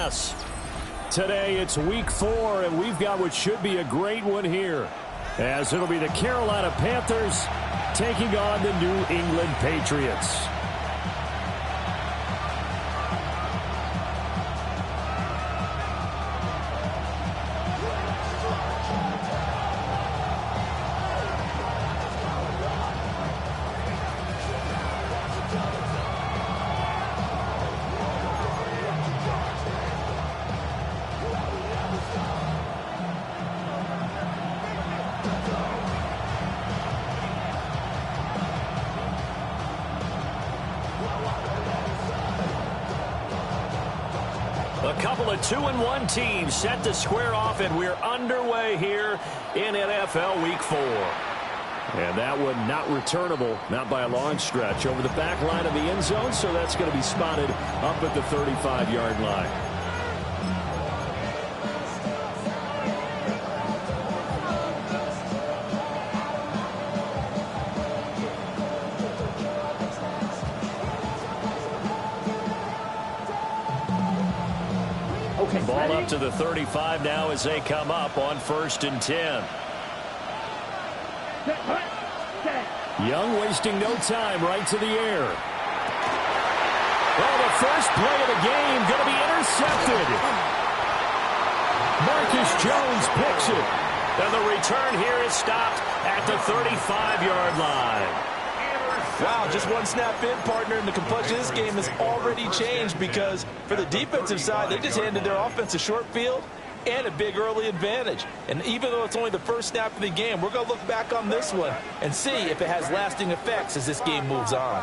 MLS. Today it's week 4, and we've got what should be a great one here, as it'll be the Carolina Panthers taking on the New England Patriots. A couple of 2-1 teams set to square off, and we're underway here in NFL Week 4. And that one not returnable, not by a long stretch, over the back line of the end zone, so that's going to be spotted up at the 35-yard line. Ball up to the 35 now as they come up on 1st and 10. Young wasting no time, right to the air. Oh, the first play of the game going to be intercepted. Marcus Jones picks it. And the return here is stopped at the 35-yard line. Wow, just one snap in, partner, and the complexion of this game has already changed because for the defensive side, they just handed their offense a short field and a big early advantage. And even though it's only the first snap of the game, we're going to look back on this one and see if it has lasting effects as this game moves on.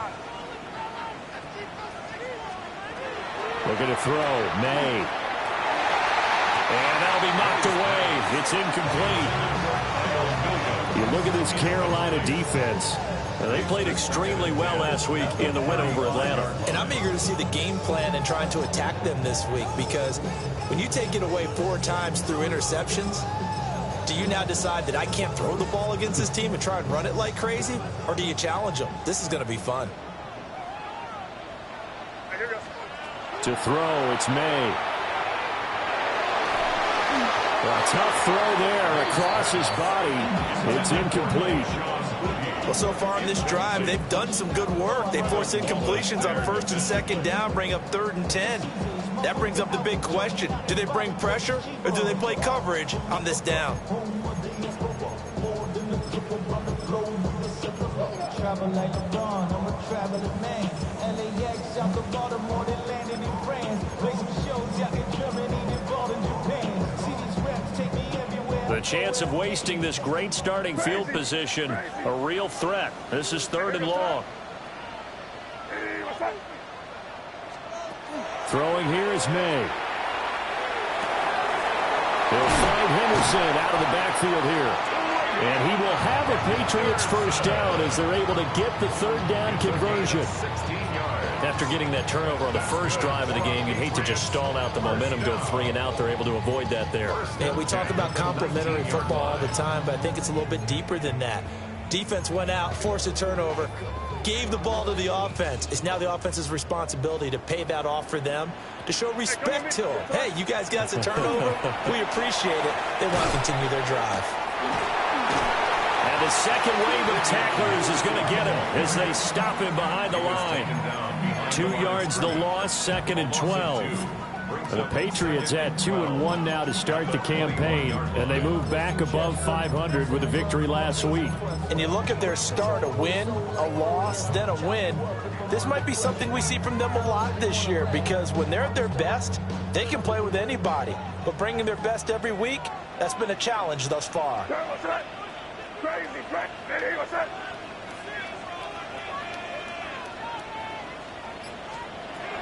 Looking to throw, May. And that'll be knocked away. It's incomplete. You look at this Carolina defense. They played extremely well last week in the win over Atlanta. And I'm eager to see the game plan and trying to attack them this week, because when you take it away 4 times through interceptions, do you now decide that I can't throw the ball against this team and try and run it like crazy? Or do you challenge them? This is going to be fun. To throw, it's May. A tough throw there across his body. It's incomplete. Well, so far in this drive, they've done some good work. They force incompletions on 1st and 2nd down, bring up 3rd and 10. That brings up the big question. Do they bring pressure or do they play coverage on this down? The chance of wasting this great starting field position, a real threat. This is 3rd and long. Throwing here is May. They'll find Henderson out of the backfield here. And he will have a Patriots first down as they're able to get the 3rd down conversion. After getting that turnover on the first drive of the game, you'd hate to just stall out the momentum, go 3 and out. They're able to avoid that there. And we talk about complementary football all the time, but I think it's a little bit deeper than that. Defense went out, forced a turnover, gave the ball to the offense. It's now the offense's responsibility to pay that off for them, to show respect to them. Hey, you guys got a turnover. We appreciate it. They want to continue their drive. And the second wave of tacklers is going to get him as they stop him behind the line. 2 yards the loss, 2nd and 12. The Patriots at 2-1 now to start the campaign, and they move back above 500 with a victory last week. And you look at their start, a win, a loss, then a win. This might be something we see from them a lot this year, because when they're at their best, they can play with anybody. But bringing their best every week, that's been a challenge thus far.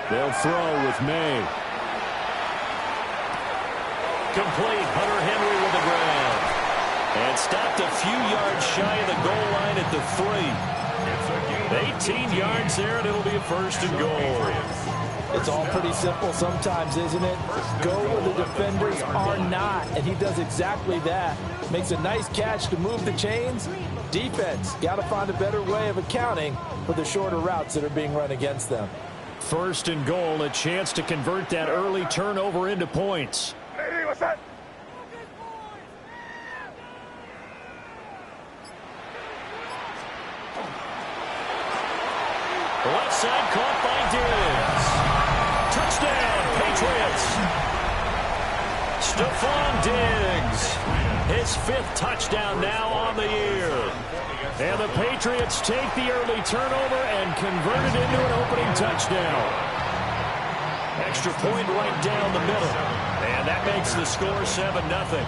They'll throw with May. Complete. Hunter Henry with the grab. And stopped a few yards shy of the goal line at the 3. 18 yards there, and it'll be a 1st and goal. It's all pretty simple sometimes, isn't it? Go where the defenders are not, and he does exactly that. Makes a nice catch to move the chains. Defense got to find a better way of accounting for the shorter routes that are being run against them. First and goal, a chance to convert that early turnover into points. Hey, what's that? Left side caught by Diggs. Touchdown, Patriots. Stephon Diggs. His 5th touchdown now on the year. And the Patriots take the early turnover and convert it into an opening touchdown. Extra point right down the middle. And that makes the score 7-0.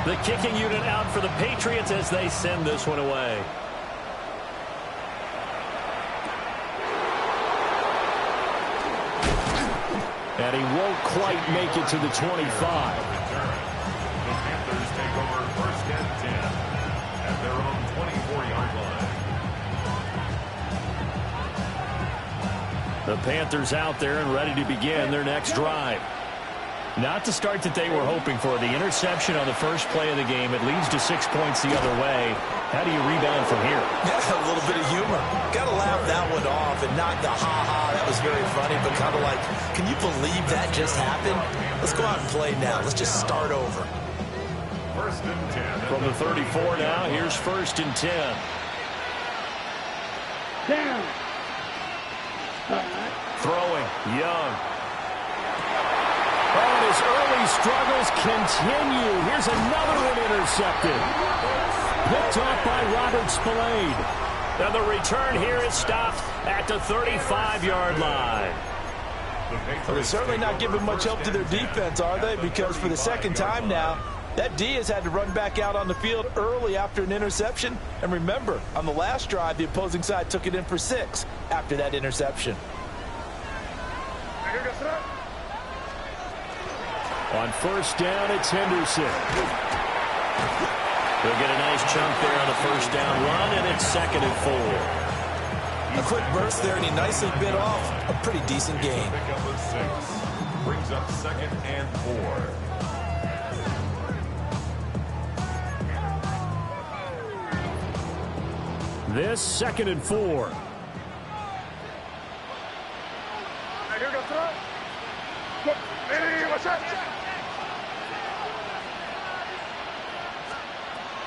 The kicking unit out for the Patriots as they send this one away. And he won't quite make it to the 25. The Panthers take over 1st and 10 at their own 24-yard line. The Panthers out there and ready to begin their next drive. Not the start that they were hoping for. The interception on the first play of the game. It leads to 6 points the other way. How do you rebound from here? Yeah, a little bit of humor. Got to laugh that one off and not the ha-ha. That was very funny, but kind of like, can you believe that just happened? Let's go out and play now. Let's just start over. 1st and 10. From the 34 now, here's 1st and 10. Down. Throwing, Young. Oh, and his early struggles continue. Here's another one intercepted. Picked off by Robert Spillane. And the return here is stopped at the 35-yard line. Well, they're certainly not giving much help to their defense, are they? Because for the second time now, that D has had to run back out on the field early after an interception. And remember, on the last drive, the opposing side took it in for 6 after that interception. On 1st down, it's Henderson. They'll get a nice chunk there on the 1st down run, and it's 2nd and 4. A quick burst there, and he nicely bit off a pretty decent gain. Pick up a 6. Brings up 2nd and 4. This 2nd and 4.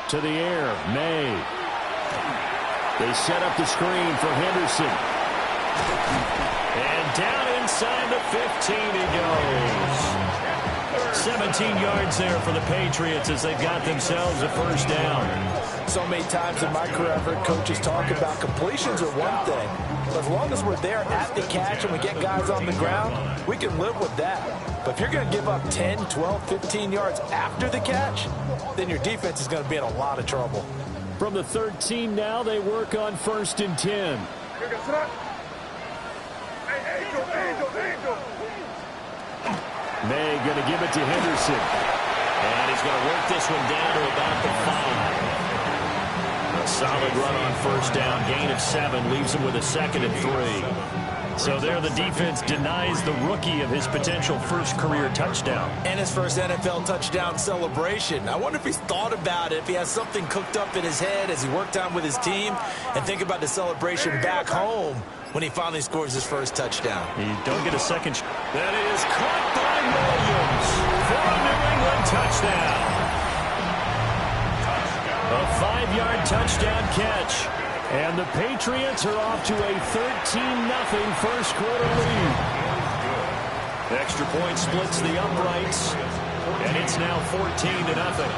To the air, May. They set up the screen for Henderson. And down inside the 15 he goes. 17 yards there for the Patriots as they've got themselves a 1st down. So many times in my career, I've heard coaches talk about completions are one thing. But as long as we're there at the catch and we get guys on the ground, we can live with that. But if you're going to give up 10, 12, 15 yards after the catch, then your defense is going to be in a lot of trouble. From the 13 now, they work on 1st and 10. May going to give it to Henderson. And he's going to work this one down to about the 5. A solid run on 1st down. Gain of 7 leaves him with a 2nd and 3. So there the defense denies the rookie of his potential 1st career touchdown. And his 1st NFL touchdown celebration. I wonder if he's thought about it, if he has something cooked up in his head as he worked on with his team, and think about the celebration back home when he finally scores his 1st touchdown. You don't get a second. That is caught by Williams for a New England touchdown. A 5-yard touchdown catch. And the Patriots are off to a 13-0 first quarter lead. Extra point splits the uprights, and it's now 14-0.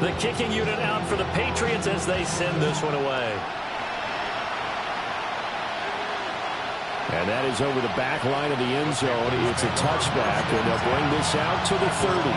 The kicking unit out for the Patriots as they send this one away. And that is over the back line of the end zone. It's a touchback, and they'll bring this out to the 30.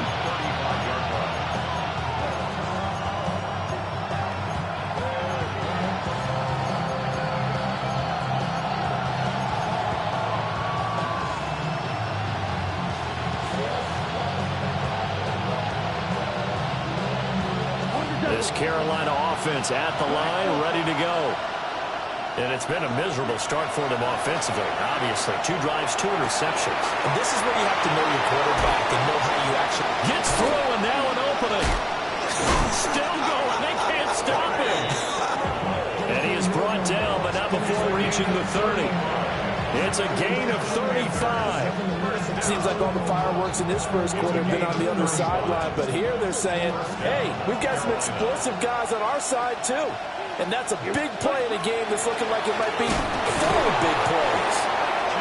This Carolina offense at the line, ready to go. And it's been a miserable start for them offensively. Obviously, 2 drives, 2 interceptions. And this is where you have to know your quarterback and know how you actually... Gets through, and now an opening. Still going. They can't stop him. And he is brought down, but not before reaching the 30. It's a gain of 35. Seems like all the fireworks in this first quarter have been on the other sideline, but here they're saying, hey, we've got some explosive guys on our side too. And that's a big play in a game that's looking like it might be full of big plays.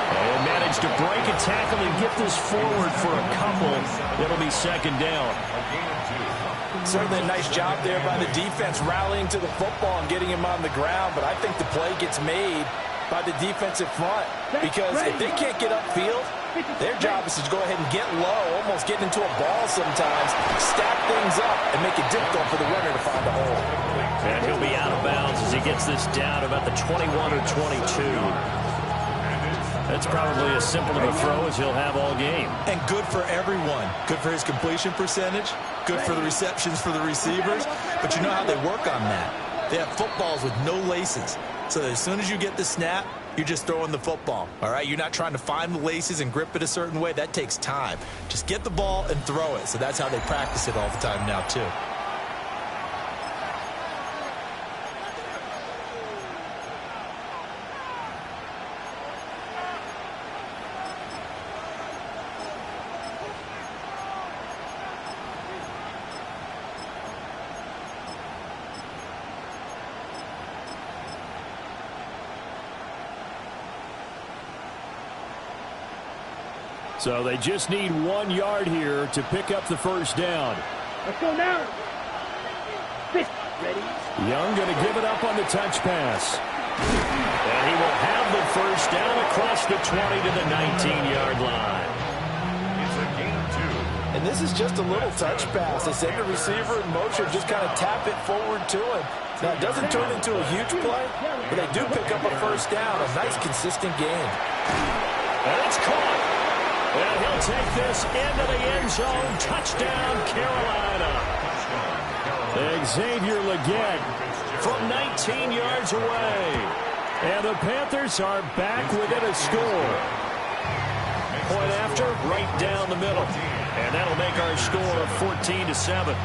And managed to break a tackle and get this forward for a couple. It'll be second down. Certainly a nice job there by the defense rallying to the football and getting him on the ground, but I think the play gets made by the defensive front because if they can't get upfield, their job is to go ahead and get low, almost get into a ball sometimes, stack things up, and make it difficult for the runner to find a hole. And he'll be out of bounds as he gets this down about the 21 or 22. That's probably as simple of a throw as he'll have all game. And good for everyone. Good for his completion percentage. Good for the receptions for the receivers. But you know how they work on that. They have footballs with no laces. So as soon as you get the snap, you're just throwing the football. All right? You're not trying to find the laces and grip it a certain way. That takes time. Just get the ball and throw it. So that's how they practice it all the time now, too. So they just need 1 yard here to pick up the first down. Let's go now. Ready? Young going to give it up on the touch pass. And he will have the first down across the 20 to the 19-yard line. It's a gain of 2. And this is just a little touch pass. They send the receiver in motion, just kind of tap it forward to him. Now, it doesn't turn into a huge play, but they do pick up a first down. A nice, consistent game. And it's caught. And he'll take this into the end zone. Touchdown, Carolina. Xavier Legette from 19 yards away. And the Panthers are back within a score. Point after, right down the middle. And that'll make our score 14-7.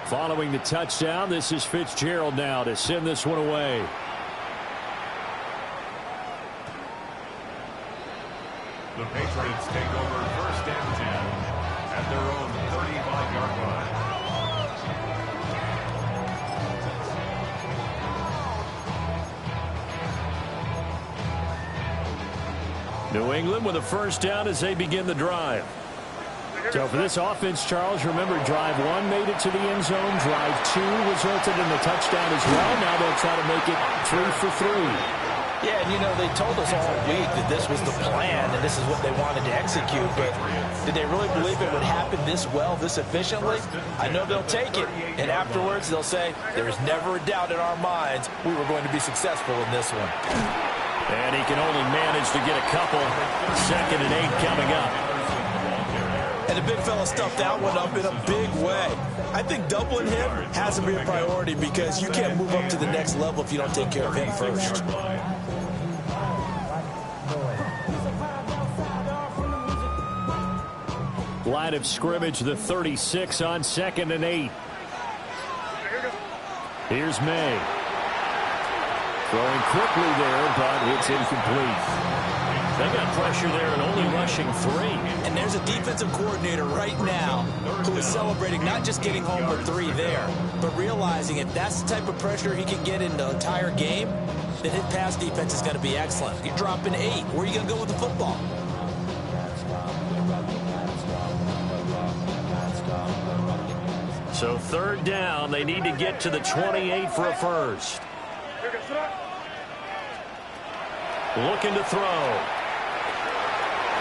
Following the touchdown, this is Fitzgerald now to send this one away. The Patriots take over first and 10 at their own 35-yard line. New England with a first down as they begin the drive. So for this offense, Charles, remember drive 1 made it to the end zone. Drive 2 resulted in the touchdown as well. Now they'll try to make it 3 for 3. Yeah, and you know, they told us all week that this was the plan and this is what they wanted to execute, but did they really believe it would happen this well, this efficiently? I know they'll take it, and afterwards they'll say, there is never a doubt in our minds we were going to be successful in this one. And he can only manage to get a couple. 2nd and 8 coming up. And the big fella stuffed that one up in a big way. I think doubling him has to be a priority because you can't move up to the next level if you don't take care of him first. Line of scrimmage, the 36 on 2nd and 8. Here's May. Throwing quickly there, but it's incomplete. They got pressure there and only rushing 3. And there's a defensive coordinator right now who is celebrating not just getting home with 3 there, but realizing if that's the type of pressure he can get in the entire game, then his pass defense is going to be excellent. You're dropping 8. Where are you going to go with the football? So 3rd down, they need to get to the 28 for a first. looking to throw.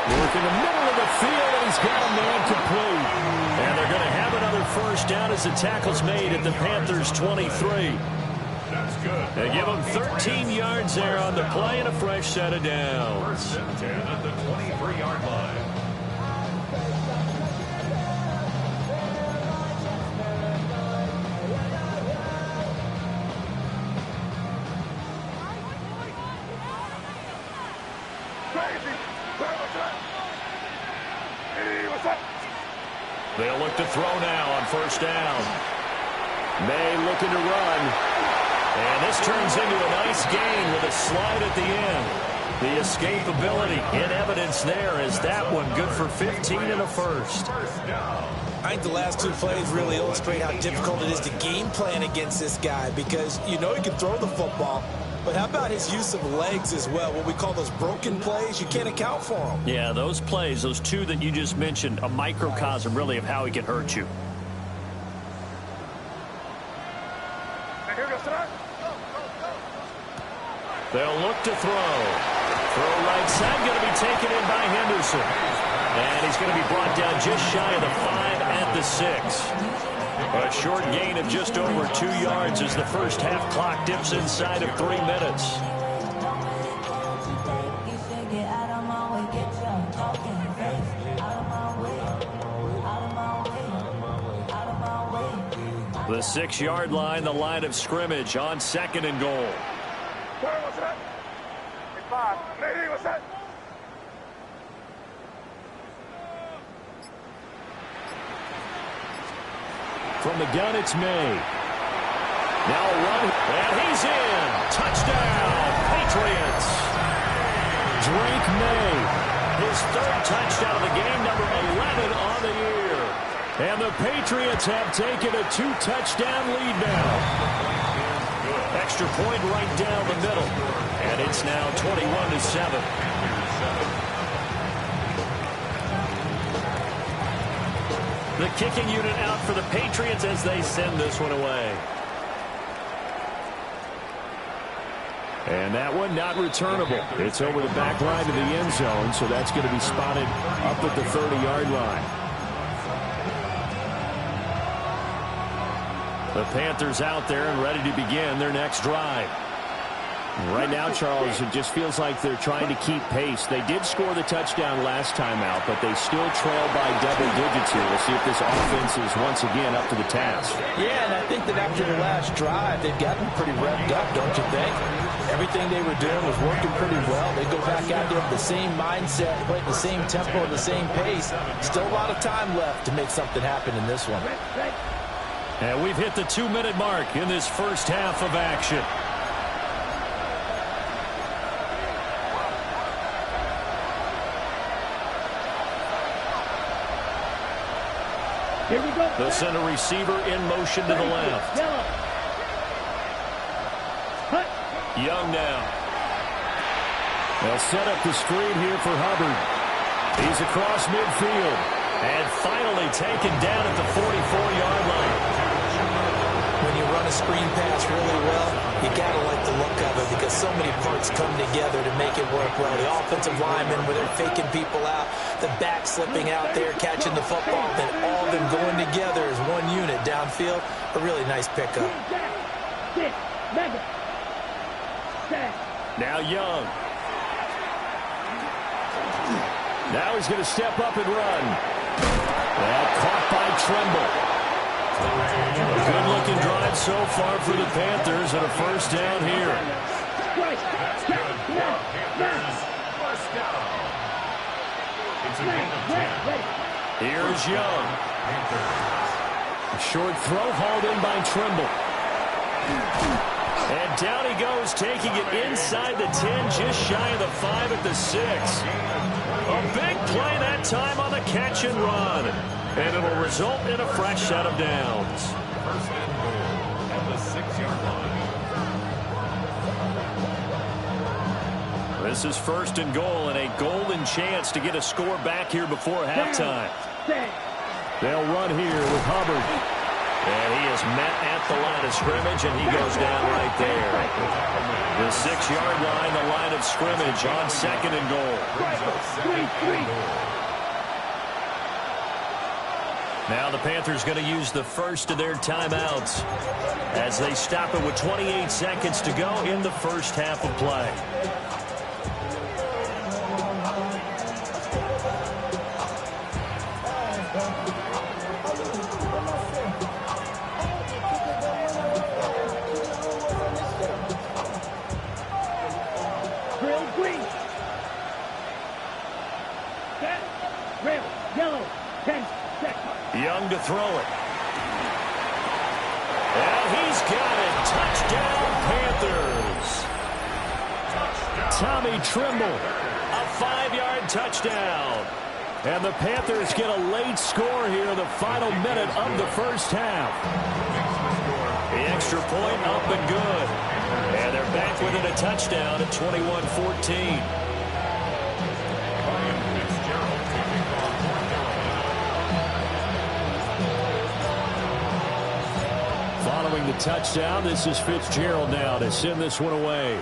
Work in the middle of the field, and he's got a man complete. And they're going to have another first down as the tackle's made at the Panthers' 23. That's good. They give him 13 yards there on the play and a fresh set of downs. First and 10 at the 23-yard line. They'll look to throw now on first down. May looking to run. And this turns into a nice gain with a slide at the end. The escapability in evidence there as that one good for 15 and a first. I think the last two plays really illustrate how difficult it is to game plan against this guy because you know he can throw the football. But how about his use of legs as well? What we call those broken plays, you can't account for them. Yeah, those plays, those two that you just mentioned, a microcosm really of how he can hurt you. They'll look to throw. Throw right side, going to be taken in by Henderson. And he's going to be brought down just shy of the 5 at the 6. A short gain of just over 2 yards as the first half clock dips inside of 3 minutes. The 6-yard line, the line of scrimmage on 2nd and goal. From the gun, it's May. Now a run, and he's in. Touchdown, Patriots. Drake May, his 3rd touchdown of the game, number 11 on the year. And the Patriots have taken a 2-touchdown lead now. Extra point right down the middle. And it's now 21-7. The kicking unit out for the Patriots as they send this one away. And that one not returnable. It's over the back line to the end zone, so that's going to be spotted up at the 30-yard line. The Panthers out there and ready to begin their next drive. Right now, Charles, it just feels like they're trying to keep pace. They did score the touchdown last time out, but they still trail by double digits here. We'll see if this offense is once again up to the task. Yeah, and I think that after the last drive, they've gotten pretty revved up, don't you think? Everything they were doing was working pretty well. They go back out there with the same mindset, play at the same tempo, and the same pace. Still a lot of time left to make something happen in this one. And we've hit the 2-minute mark in this first half of action. Here we go. The center receiver in motion to the left. Young now. They'll set up the screen here for Hubbard. He's across midfield. And finally taken down at the 44-yard line. When you run a screen pass really well, you got to like the look of it because so many parts come together to make it work well. The offensive linemen, where they're faking people out, the back slipping out there, catching the football, then all of them going together as one unit downfield. A really nice pickup. Now Young. Now he's going to step up and run. Well, caught by Tremble. A good-looking drive so far for the Panthers and a first down here. That's good. Panthers, first down. It's a gain of 10. Here's Young. A short throw hauled in by Tremble. And down he goes, taking it inside the 10, just shy of the 5 at the 6. A big play that time on the catch and run. And it'll result in a fresh set of downs. First and goal at the 6-yard line. This is first and goal and a golden chance to get a score back here before halftime. They'll run here with Hubbard. And he is met at the line of scrimmage, and he goes down right there. The 6-yard line, the line of scrimmage on 2nd and goal. Now the Panthers going to use the first of their timeouts as they stop it with 28 seconds to go in the first half of play. Young to throw it. And he's got it. Touchdown, Panthers. Tommy Trimble, a 5-yard touchdown. And the Panthers get a late score here in the final minute of the first half. The extra point up and good. And they're back within a touchdown at 21-14. Following the touchdown, this is Fitzgerald now to send this one away.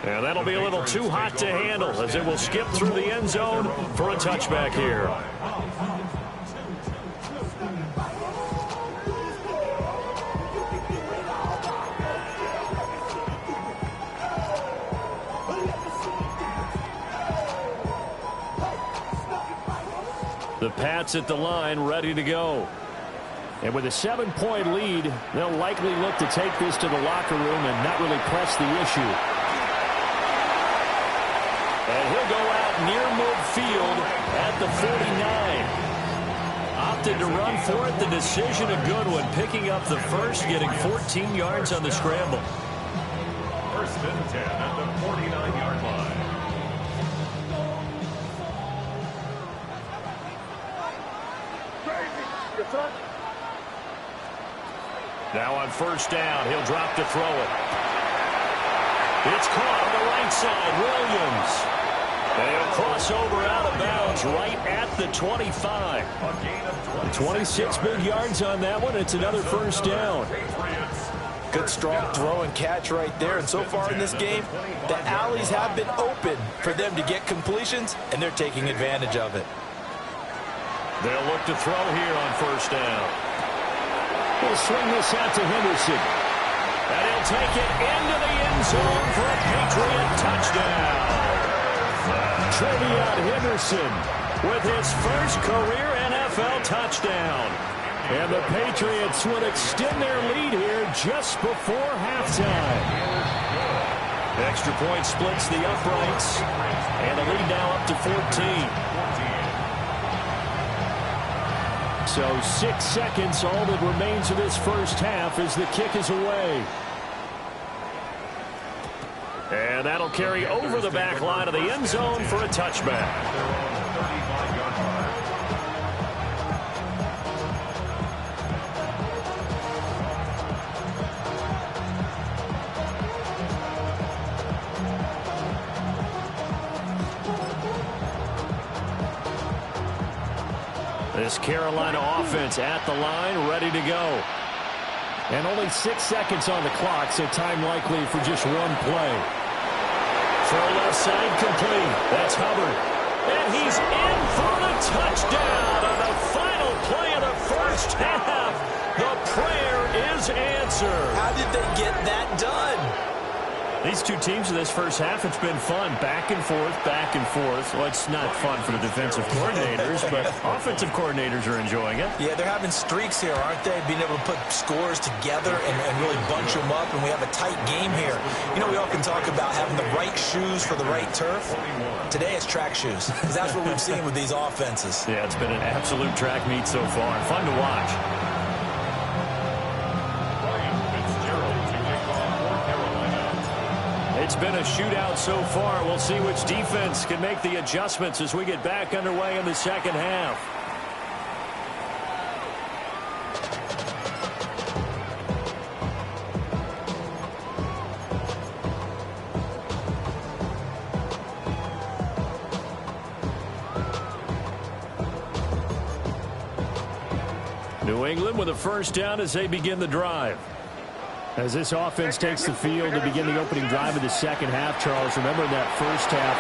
And that'll be a little too hot to handle as it will skip through the end zone for a touchback here. The Pats at the line, ready to go. And with a 7-point lead, they'll likely look to take this to the locker room and not really press the issue. And he'll go out near midfield at the 49. Opted to run for it. The decision a good one. Picking up the first, getting 14 yards on the scramble. First and 10 at the 49-yard line. Now on first down, he'll drop to throw it. It's caught on the right side, Williams. And he'll cross over out of bounds right at the 25. 26 big yards on that one. It's another first down. Good strong throw and catch right there. And so far in this game, the alleys have been open for them to get completions, and they're taking advantage of it. They'll look to throw here on first down. We'll swing this out to Henderson. And he'll take it into the end zone for a Patriot touchdown. Trevion Henderson with his first career NFL touchdown. And the Patriots would extend their lead here just before halftime. The extra point splits the uprights. And the lead now up to 14. So 6 seconds, all that remains of this first half as the kick is away. And that'll carry over the back line of the end zone for a touchback. This Carolina offense at the line, ready to go. And only 6 seconds on the clock, so time likely for just one play. Throw left side complete. That's Hubbard. And he's in for the touchdown on the final play of the first half. The prayer is answered. How did they get that done? These two teams in this first half, it's been fun. Back and forth, back and forth. Well, it's not fun for the defensive coordinators, but offensive coordinators are enjoying it. Yeah, they're having streaks here, aren't they? Being able to put scores together and really bunch them up, and we have a tight game here. You know, we often talk about having the right shoes for the right turf. Today it's track shoes, because that's what we've seen with these offenses. Yeah, it's been an absolute track meet so far. Fun to watch. It's been a shootout so far. We'll see which defense can make the adjustments as we get back underway in the second half. New England with a first down as they begin the drive. As this offense takes the field to begin the opening drive of the second half, Charles, remember that first half,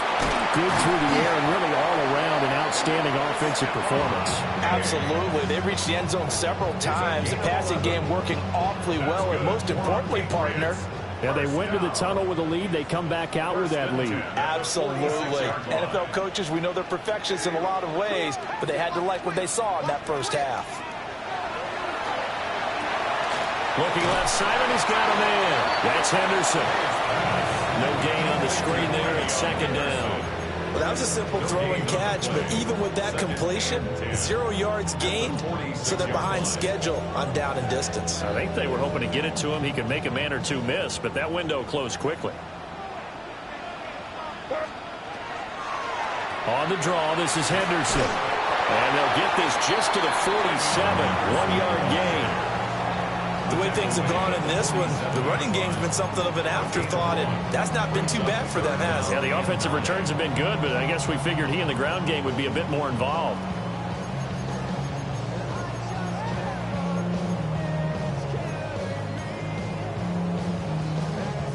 good through the air and really all around an outstanding offensive performance. Absolutely. They reached the end zone several times. The passing game working awfully well, and most importantly, partner, yeah, they went to the tunnel with a lead. They come back out with that lead. Absolutely. NFL coaches, we know they're perfectionists in a lot of ways, but they had to like what they saw in that first half. Looking left side, and he's got him in. That's Henderson. No gain on the screen there at second down. Well, that was a simple throw and catch, but even with that completion, 0 yards gained, so they're behind schedule on down and distance. I think they were hoping to get it to him. He could make a man or two miss, but that window closed quickly. On the draw, this is Henderson. And they'll get this just to the 47, 1-yard gain. The way things have gone in this one, the running game's been something of an afterthought, and that's not been too bad for them, has it? Yeah, the offensive returns have been good, but I guess we figured he in the ground game would be a bit more involved.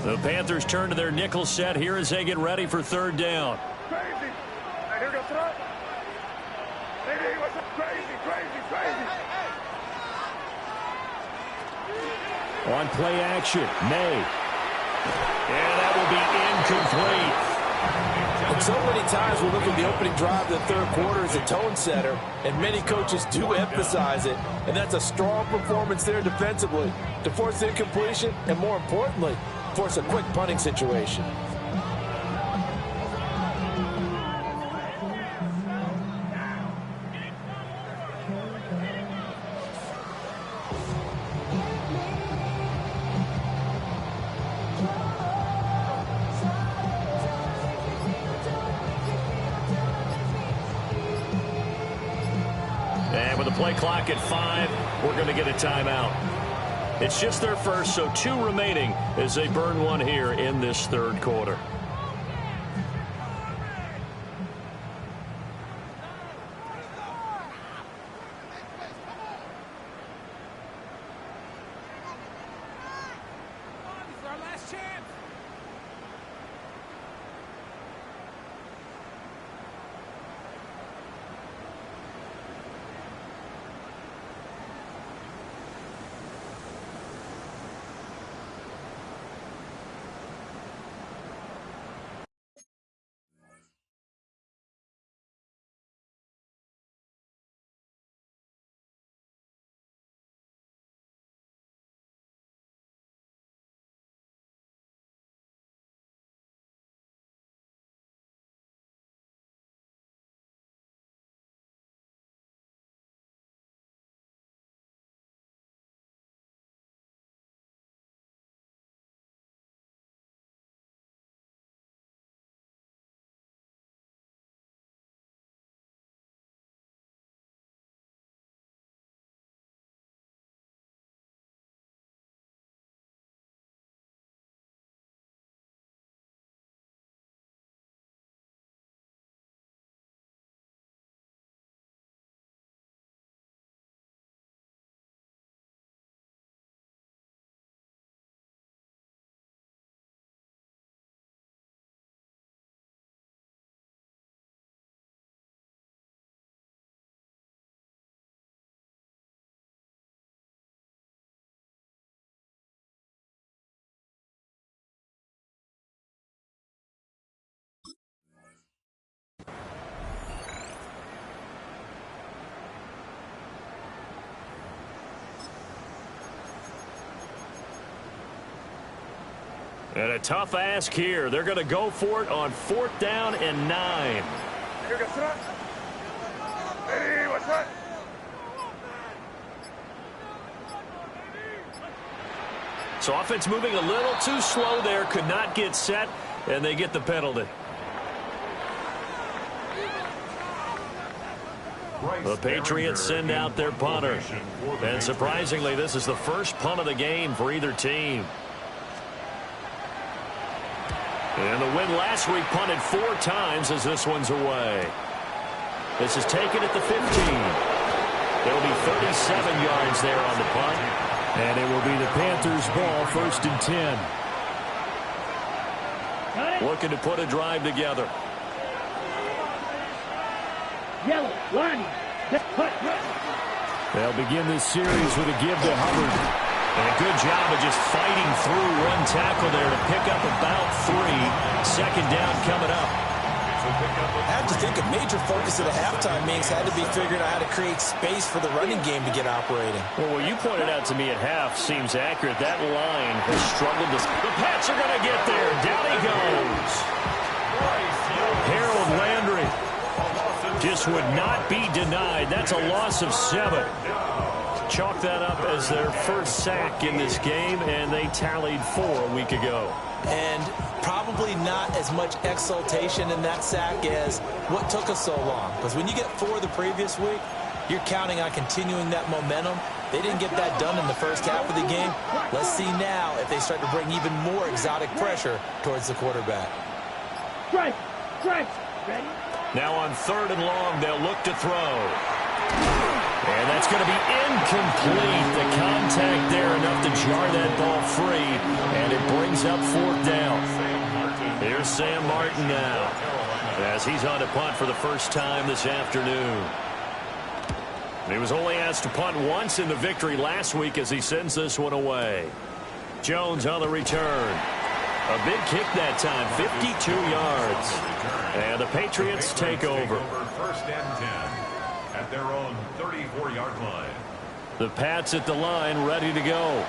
The Panthers turn to their nickel set here as they get ready for third down. Crazy. And here goes throw. Hey, what's up? Crazy, crazy, crazy. On play action, May. And that will be incomplete. And so many times we look at the opening drive of the third quarter as a tone setter, and many coaches do emphasize it. And that's a strong performance there defensively to force incompletion and, more importantly, force a quick punting situation. And with the play clock at 5, we're going to get a timeout. It's just their first, so 2 remaining as they burn one here in this third quarter. And a tough ask here. They're going to go for it on 4th down and 9. Here goes throw. Hey, what's that? So offense moving a little too slow there. Could not get set, and they get the penalty. The Patriots send out their punter. And surprisingly, this is the first punt of the game for either team. And the win last week punted 4 times as this one's away. This is taken at the 15. It'll be 37 yards there on the punt. And it will be the Panthers' ball, 1st and 10. Looking to put a drive together. Yellow, line, put. They'll begin this series with a give to Hubbard. And a good job of just fighting through one tackle there to pick up about 3. 2nd down coming up. I have to think a major focus of the halftime meetings had to be figuring out how to create space for the running game to get operating. Well, what you pointed out to me at half seems accurate. That line has struggled to... The Pats are going to get there. Down he goes. Harold Landry just would not be denied. That's a loss of 7. Chalk that up as their first sack in this game, and they tallied 4 a week ago. And probably not as much exultation in that sack as what took us so long. Because when you get 4 the previous week, you're counting on continuing that momentum. They didn't get that done in the first half of the game. Let's see now if they start to bring even more exotic pressure towards the quarterback. Strike, ready? Now on 3rd and long, they'll look to throw. And that's going to be incomplete. The contact there enough to jar that ball free. And it brings up 4th down. Here's Sam Martin now, as he's on to punt for the first time this afternoon. He was only asked to punt once in the victory last week as he sends this one away. Jones on the return. A big kick that time, 52 yards. And the Patriots take over. 1st and 10 at their own 34-yard line. The Pats at the line, ready to go.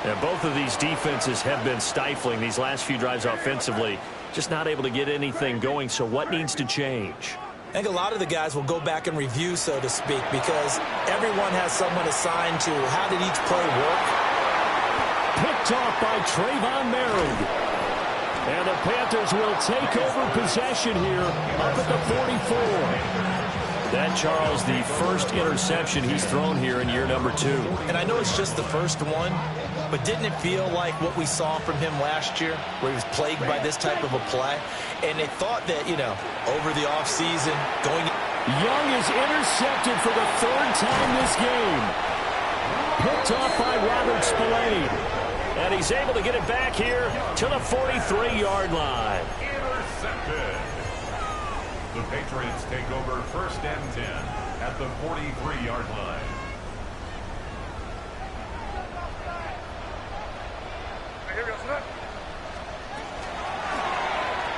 And both of these defenses have been stifling these last few drives offensively. Just not able to get anything going, so what needs to change? I think a lot of the guys will go back and review, so to speak, because everyone has someone assigned to how did each play work. Picked off by Trayvon Merritt. And the Panthers will take over possession here up at the 44. That, Charles, the first interception he's thrown here in year number 2. And I know it's just the first one, but didn't it feel like what we saw from him last year, where he was plagued by this type of a play? And they thought that, over the offseason, going... Young is intercepted for the 3rd time this game. Picked off by Robert Spillane. And he's able to get it back here to the 43-yard line. Intercepted. The Patriots take over 1st and 10 at the 43-yard line.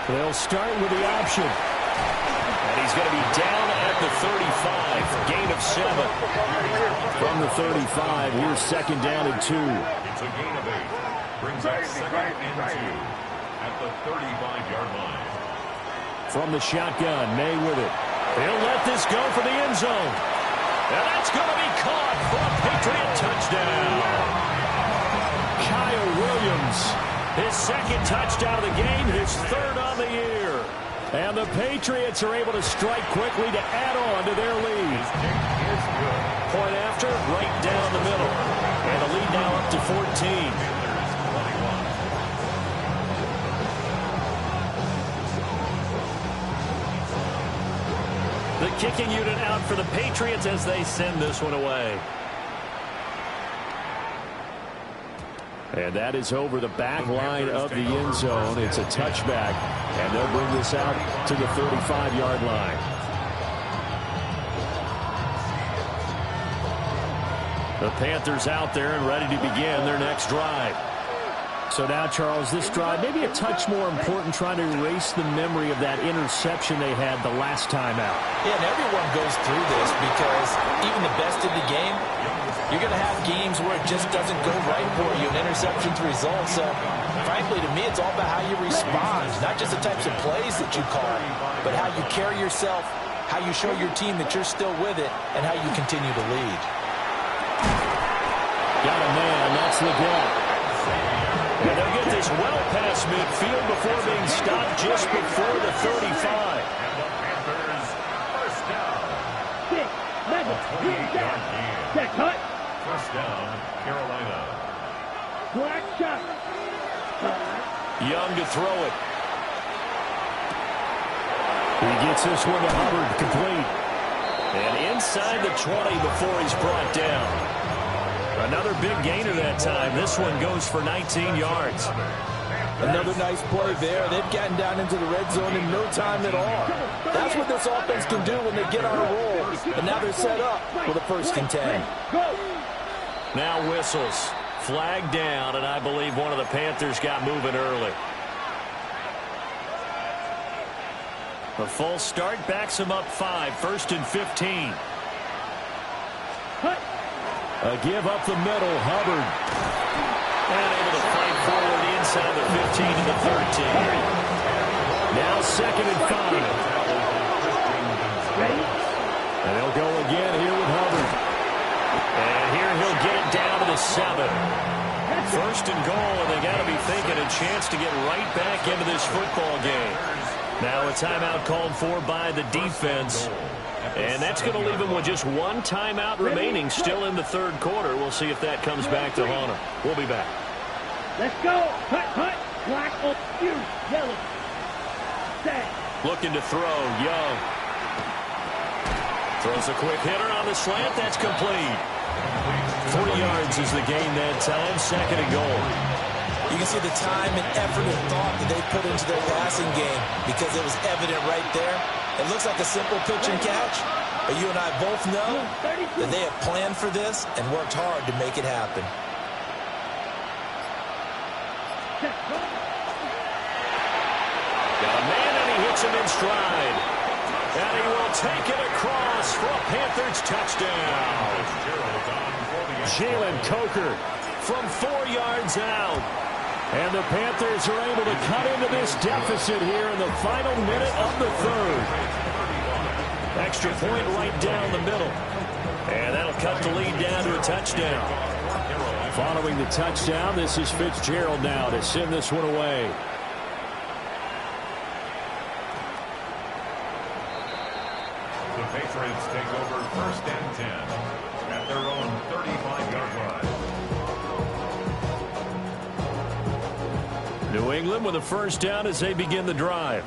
They'll start with the option. And he's going to be down at the 35. Gain of 7. From the 35, here's 2nd down and 2. It's a gain of 8. Brings up 2nd and 2 at the 35-yard line. From the shotgun, May with it. He'll let this go for the end zone. And that's going to be caught for a Patriot touchdown. Kyle Williams. His 2nd touchdown of the game, his 3rd on the year. And the Patriots are able to strike quickly to add on to their lead. Point after, right down the middle. And the lead now up to 14. The kicking unit out for the Patriots as they send this one away. And that is over the back line of the end zone. It's a touchback. And they'll bring this out to the 35-yard line. The Panthers out there and ready to begin their next drive. So now, Charles, this drive maybe a touch more important, trying to erase the memory of that interception they had the last time out. Yeah, and everyone goes through this because even the best in the game, you're going to have games where it just doesn't go right for you, and interceptions result. So, frankly, to me, it's all about how you respond, not just the types of plays that you call, but how you carry yourself, how you show your team that you're still with it, and how you continue to lead. Got a man, that's the gap. And they'll get this well past midfield before being stopped just before the 35. And the Panthers first down. 28-yard gain. Cut. First down, Carolina. Black shot. Young to throw it. He gets this one to Hubbard, complete. And inside the 20 before he's brought down. Another big gainer that time. This one goes for 19 yards. Another nice play there. They've gotten down into the red zone in no time at all. That's what this offense can do when they get on a roll. And now they're set up with a 1st and 10. Now whistles. Flag down, and I believe one of the Panthers got moving early. A full start backs him up 5. 1st and 15. A give up the middle. Hubbard. And able to fight forward inside the 15 to the 13. Now 2nd and 5. And they'll go again here with Hubbard. And here he'll get it down to the 7. 1st and goal, and they got to be thinking a chance to get right back into this football game. Now a timeout called for by the defense. And that's going to leave him with just one timeout remaining still in the 3rd quarter. We'll see if that comes back to haunt him. We'll be back. Let's go. Hut. Black on you. Yellow. Set. Looking to throw. Young. Throws a quick hitter on the slant. That's complete. 3 yards is the gain that time. 2nd and goal. You can see the time and effort and thought that they put into their passing game because it was evident right there. It looks like a simple pitch and catch, but you and I both know that they have planned for this and worked hard to make it happen. Got a man, and he hits him in stride. And he will take it across for a Pantherz touchdown. Jalen Coker from 4 yards out. And the Panthers are able to cut into this deficit here in the final minute of the 3rd. Extra point right down the middle. And that'll cut the lead down to a touchdown. Following the touchdown, this is Fitzgerald now to send this one away. The Patriots take over 1st and 10 at their own 35-yard line. New England with a 1st down as they begin the drive.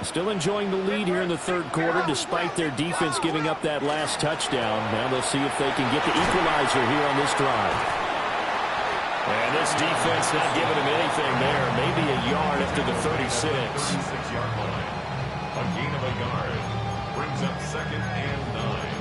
Still enjoying the lead here in the 3rd quarter despite their defense giving up that last touchdown. Now they'll see if they can get the equalizer here on this drive. And this defense not giving him anything there. Maybe a yard after the 36. 36-yard line. A gain of a yard brings up 2nd and 9.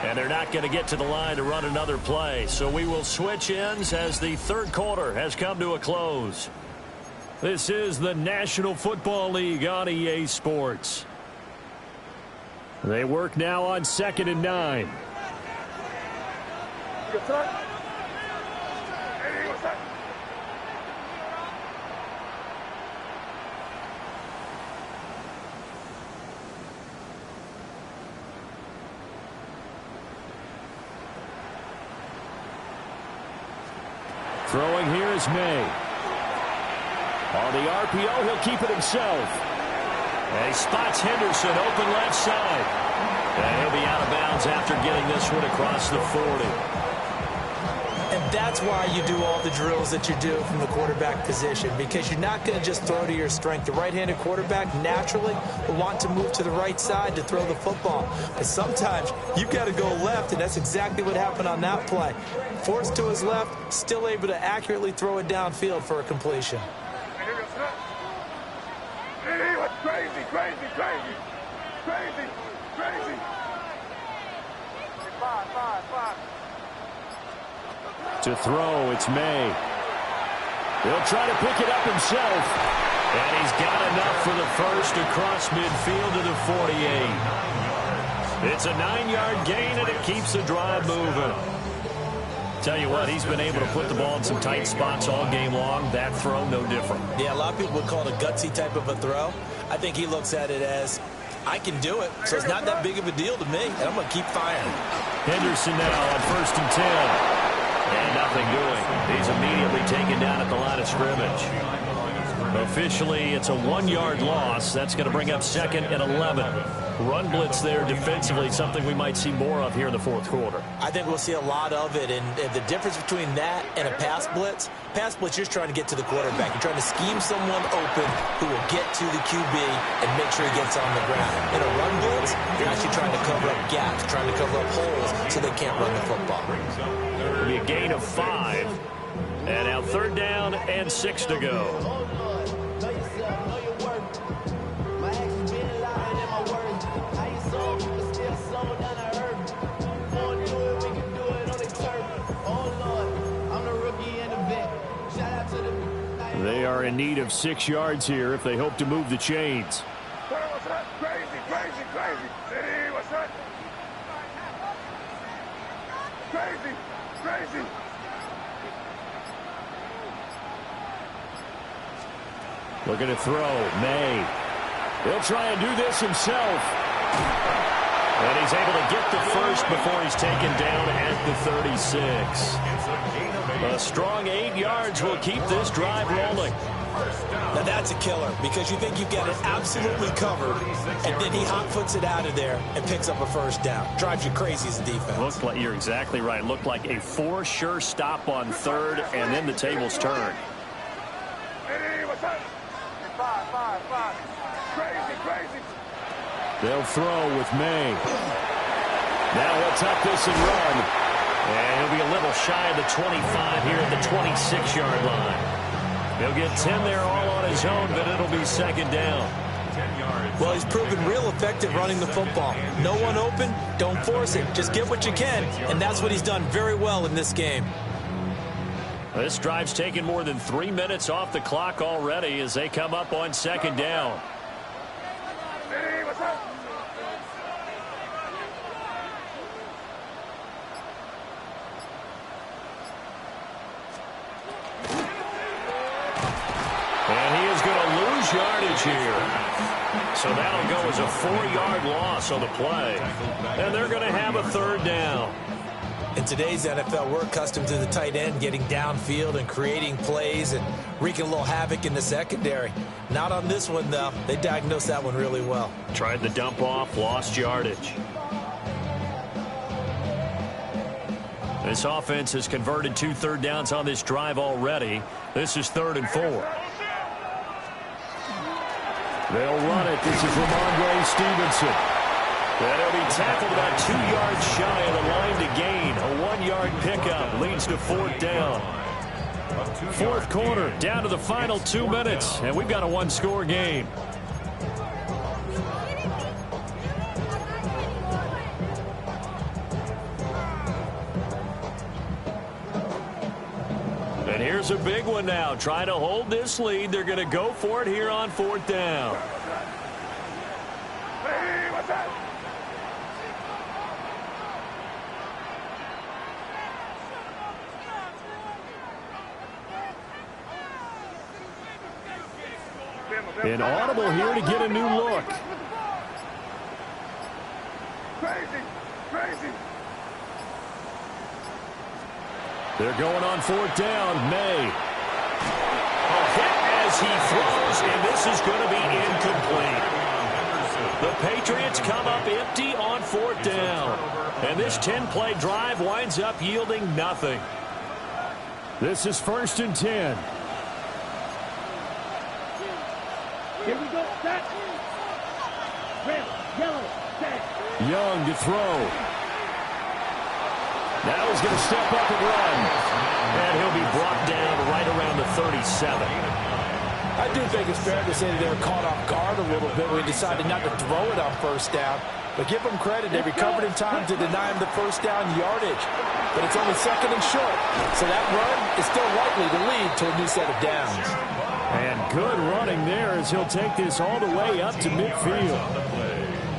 And they're not going to get to the line to run another play. So we will switch ends as the 3rd quarter has come to a close. This is the National Football League on EA Sports. They work now on 2nd and 9. Throwing here is May. On the RPO, he'll keep it himself. And he spots Henderson open left side. And he'll be out of bounds after getting this one across the 40. And that's why you do all the drills that you do from the quarterback position, because you're not going to just throw to your strength. The right-handed quarterback naturally will want to move to the right side to throw the football. But sometimes you've got to go left, and that's exactly what happened on that play. Forced to his left, still able to accurately throw it downfield for a completion. Crazy. Five. To throw, it's May. He'll try to pick it up himself. And he's got enough for the first across midfield to the 48. It's a 9-yard gain, and it keeps the drive moving. Tell you what, he's been able to put the ball in some tight spots all game long. That throw, no different. Yeah, a lot of people would call it a gutsy type of a throw. I think he looks at it as, I can do it, so it's not that big of a deal to me, and I'm going to keep firing. Henderson now on 1st and 10. And nothing doing. He's immediately taken down at the line of scrimmage. Officially, it's a 1-yard loss. That's going to bring up 2nd and 11. Run blitz there defensively, something we might see more of here in the fourth quarter. I think we'll see a lot of it, and the difference between that and a pass blitz, you're just trying to get to the quarterback. You're trying to scheme someone open who will get to the QB and make sure he gets on the ground. In a run blitz, you're actually trying to cover up gaps, trying to cover up holes so they can't run the football. It'll be a gain of 5. And now 3rd down and 6 to go. They are in need of 6 yards here if they hope to move the chains. What's that? Crazy, crazy, crazy. City, what's that? Crazy, crazy. Looking to throw. May. He'll try and do this himself. And he's able to get the first before he's taken down at the 36. A strong 8 yards will keep this drive rolling. Now that's a killer because you think you've got it absolutely covered, and then he hot-foots it out of there and picks up a first down. Drives you crazy as a defense. Looked like, you're exactly right. Looked like a 4 sure stop on 3rd, and then the tables turned. City, what's that? 5. Crazy, crazy. They'll throw with May. Now he'll tuck this and run. And he'll be a little shy of the 25 here at the 26-yard line. He'll get 10 there all on his own, but it'll be 2nd down. Well, he's proven real effective running the football. No one open, don't force it. Just get what you can, and that's what he's done very well in this game. This drive's taken more than 3 minutes off the clock already as they come up on 2nd down. City, what's that? And he is going to lose yardage here. So that'll go as a 4-yard loss on the play. And they're going to have a 3rd down. In today's NFL, we're accustomed to the tight end getting downfield and creating plays and wreaking a little havoc in the secondary. Not on this one, though. They diagnosed that one really well. Tried the dump off, lost yardage. This offense has converted 2 3rd downs on this drive already. This is 3rd and 4. They'll run it. This is Ramondre Stevenson. And he'll be tackled about 2 yards shy of the line to gain. A 1-yard pickup leads to 4th down. 4th quarter, down to the final 2 minutes, and we've got a 1-score game. And here's a big one now. Trying to hold this lead. They're going to go for it here on 4th down. Hey, what's that? Inaudible here to get a new look. Crazy, crazy. They're going on 4th down. May. A hit as he throws, and this is going to be incomplete. The Patriots come up empty on 4th down. And this 10-play drive winds up yielding nothing. This is 1st and 10. Here we go. Set. Red, yellow, set. Young to throw. Now he's going to step up and run. And he'll be brought down right around the 37. I do think it's fair to say that they were caught off guard a little bit when he decided not to throw it on 1st down. But give them credit. They recovered in time to deny him the 1st down yardage. But it's only 2nd and short. So that run is still likely to lead to a new set of downs. And good running there as he'll take this all the way up to midfield.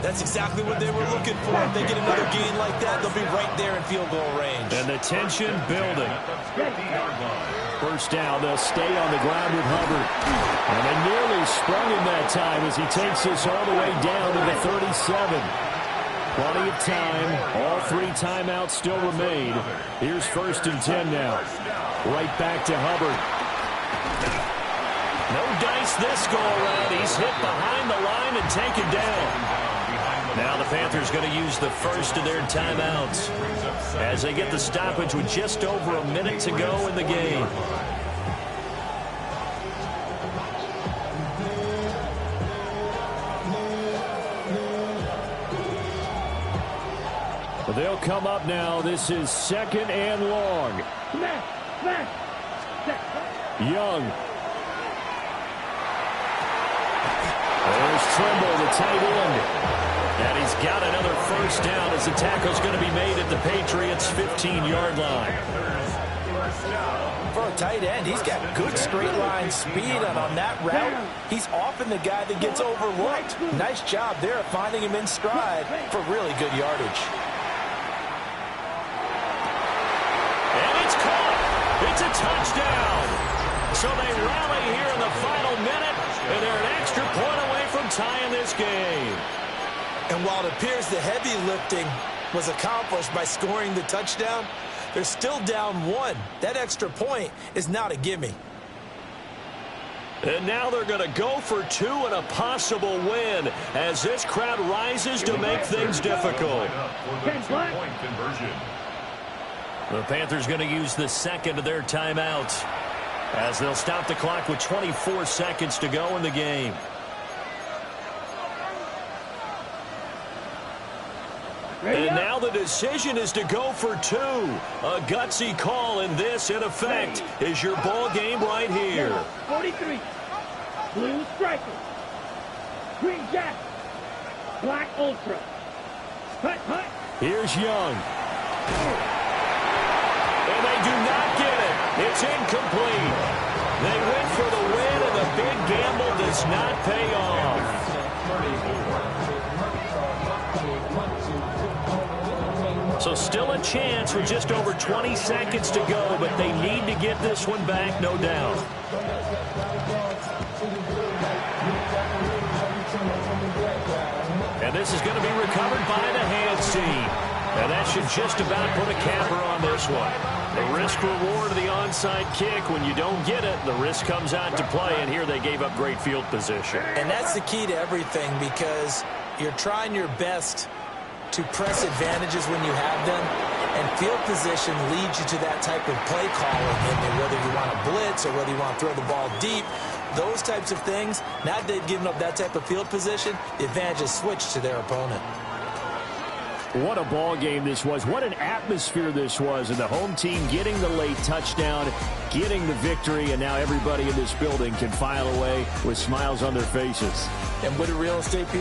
That's exactly what they were looking for. If they get another gain like that, they'll be right there in field goal range. And the tension building. 1st down, they'll stay on the ground with Hubbard. And they nearly sprung him that time as he takes this all the way down to the 37. Plenty of time. All 3 timeouts still remain. Here's 1st and 10 now. Right back to Hubbard. No dice this go-around. He's hit behind the line and taken down. Now the Panthers going to use the first of their timeouts as they get the stoppage with just over a minute to go in the game. They'll come up now. This is 2nd and long. Young. There's Trimble, the tight end. And he's got another first down as the tackle's going to be made at the Patriots' 15-yard line. For a tight end, he's got good straight line speed, and on that route, he's often the guy that gets overlooked. Nice job there of finding him in stride for really good yardage. And it's caught. It's a touchdown. So they rally here in the final minute, and they're an extra point away from tying this game. And while it appears the heavy lifting was accomplished by scoring the touchdown, they're still down 1. That extra point is not a gimme. And now they're going to go for 2 and a possible win as this crowd rises to make things difficult. The Panthers going to use the second of their timeouts as they'll stop the clock with 24 seconds to go in the game. And now the decision is to go for 2. A gutsy call, and this, in effect, is your ball game right here. 43. Blue striker. Green jacket. Black ultra. Hut, hut. Here's Young. And they do not get it. It's incomplete. They went for the win, and the big gamble does not pay off. So still a chance with just over 20 seconds to go, but they need to get this one back, no doubt. And this is going to be recovered by the hands team. And that should just about put a capper on this one. The risk-reward of the onside kick, when you don't get it, the risk comes out to play, and here they gave up great field position. And that's the key to everything, because you're trying your best to press advantages when you have them, and field position leads you to that type of play calling, and whether you want to blitz or whether you want to throw the ball deep, those types of things. Now that they've given up that type of field position, the advantage is switched to their opponent. What a ball game this was. What an atmosphere this was. And the home team getting the late touchdown, getting the victory, and now everybody in this building can file away with smiles on their faces. And what do real estate people